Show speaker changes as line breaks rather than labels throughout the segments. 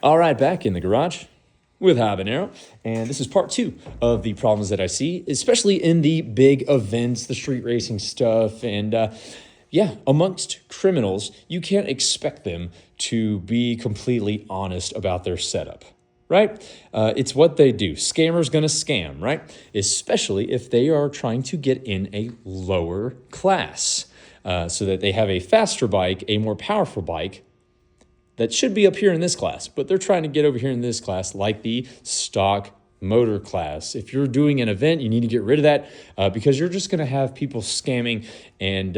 All right, back in the garage with Habanero. And this is part 2 of the problems that I see, especially in the big events, the street racing stuff. And yeah, amongst criminals, you can't expect them to be completely honest about their setup, right? It's what they do. Scammers gonna scam, right? Especially if they are trying to get in a lower class so that they have a faster bike, a more powerful bike, that should be up here in this class, but they're trying to get over here in this class, like the stock motor class. If you're doing an event, you need to get rid of that because you're just going to have people scamming and,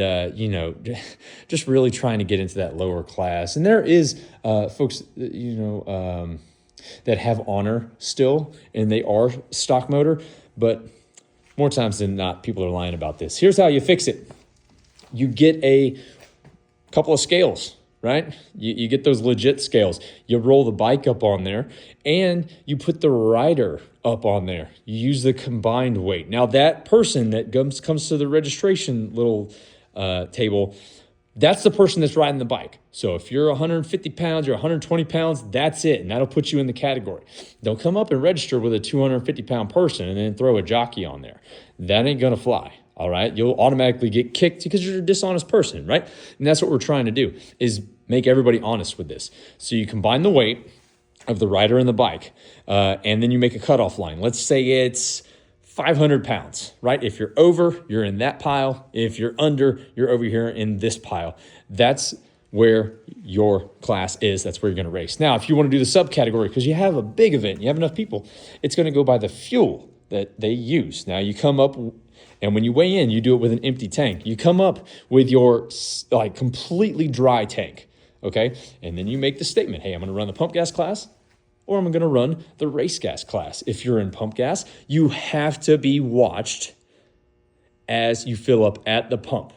just really trying to get into that lower class. And there is folks, that have honor still, and they are stock motor, but more times than not, people are lying about this. Here's how you fix it. You get a couple of scales, right? You get those legit scales. You roll the bike up on there and you put the rider up on there. You use the combined weight. Now that person that comes to the registration little table, that's the person that's riding the bike. So if you're 150 pounds, you're 120 pounds, that's it. And that'll put you in the category. Don't come up and register with a 250 pound person and then throw a jockey on there. That ain't gonna fly. All right, you'll automatically get kicked because you're a dishonest person, right? And that's what we're trying to do, is make everybody honest with this. So you combine the weight of the rider and the bike, and then you make a cutoff line. Let's say it's 500 pounds, right? If you're over, you're in that pile. If you're under, you're over here in this pile. That's where your class is. That's where you're gonna race. Now, if you wanna do the subcategory, because you have a big event, you have enough people, it's gonna go by the fuel that they use. Now you come up, and when you weigh in, you do it with an empty tank. You come up with your completely dry tank, okay? And then you make the statement, hey, I'm gonna run the pump gas class, or I'm gonna run the race gas class. If you're in pump gas, you have to be watched as you fill up at the pump,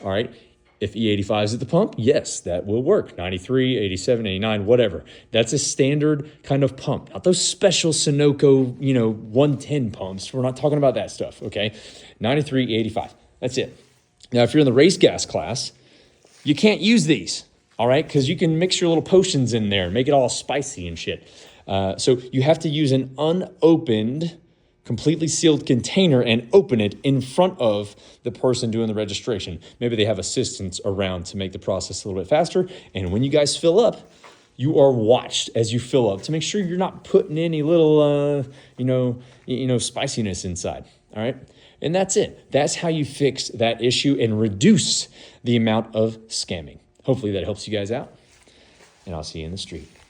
all right? If E85 is at the pump, yes, that will work. 93, 87, 89, whatever. That's a standard kind of pump. Not those special Sunoco, 110 pumps. We're not talking about that stuff, okay? 93, 85, that's it. Now, if you're in the race gas class, you can't use these, all right? Because you can mix your little potions in there and make it all spicy and shit. So you have to use an unopened, completely sealed container and open it in front of the person doing the registration. Maybe they have assistants around to make the process a little bit faster. And when you guys fill up, you are watched as you fill up to make sure you're not putting any little, spiciness inside. All right. And that's it. That's how you fix that issue and reduce the amount of scamming. Hopefully that helps you guys out. And I'll see you in the street.